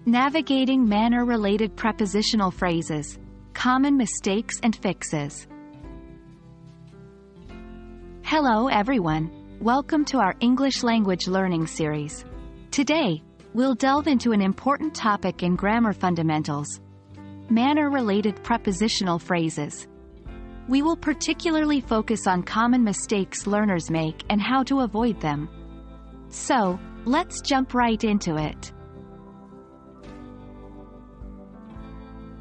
Navigating manner-related prepositional phrases, common mistakes and fixes. Hello everyone, welcome to our English language learning series. Today, we'll delve into an important topic in grammar fundamentals: manner-related prepositional phrases. We will particularly focus on common mistakes learners make and how to avoid them. So, let's jump right into it.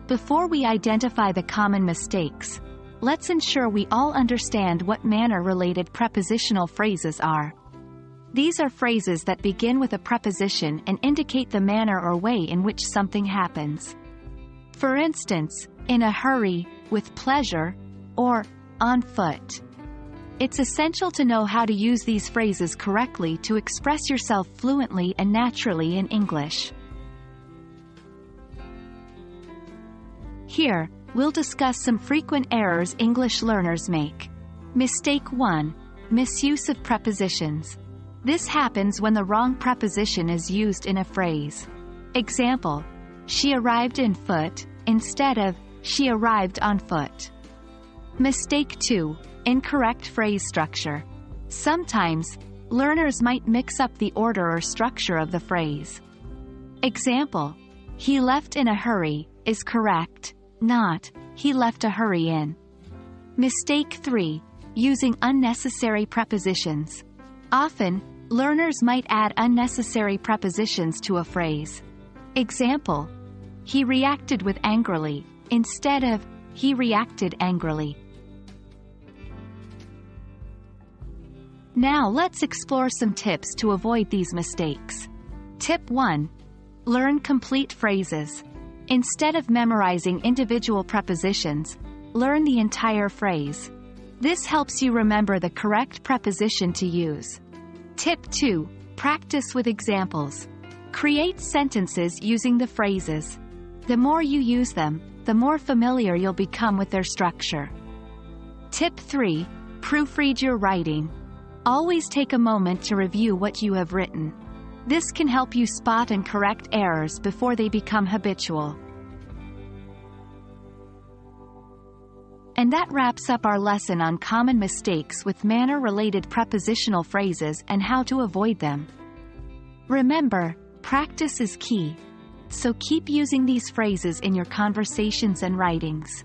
Before we identify the common mistakes, let's ensure we all understand what manner-related prepositional phrases are. These are phrases that begin with a preposition and indicate the manner or way in which something happens. For instance, in a hurry, with pleasure, or on foot. It's essential to know how to use these phrases correctly to express yourself fluently and naturally in English. Here, we'll discuss some frequent errors English learners make. Mistake 1. Misuse of prepositions. This happens when the wrong preposition is used in a phrase. Example: she arrived in foot, instead of, she arrived on foot. Mistake 2. Incorrect phrase structure. Sometimes, learners might mix up the order or structure of the phrase. Example: he left in a hurry, is correct, not, he left a hurry in. Mistake 3. Using unnecessary prepositions. Often, learners might add unnecessary prepositions to a phrase. Example: he reacted with angrily, instead of, he reacted angrily. Now let's explore some tips to avoid these mistakes. Tip 1. Learn complete phrases. Instead of memorizing individual prepositions, learn the entire phrase. This helps you remember the correct preposition to use. Tip 2. Practice with examples. Create sentences using the phrases. The more you use them, the more familiar you'll become with their structure. Tip 3. Proofread your writing. Always take a moment to review what you have written. This can help you spot and correct errors before they become habitual. And that wraps up our lesson on common mistakes with manner-related prepositional phrases and how to avoid them. Remember, practice is key. So keep using these phrases in your conversations and writings.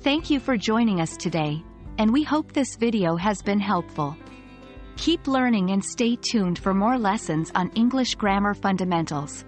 Thank you for joining us today, and we hope this video has been helpful. Keep learning and stay tuned for more lessons on English grammar fundamentals.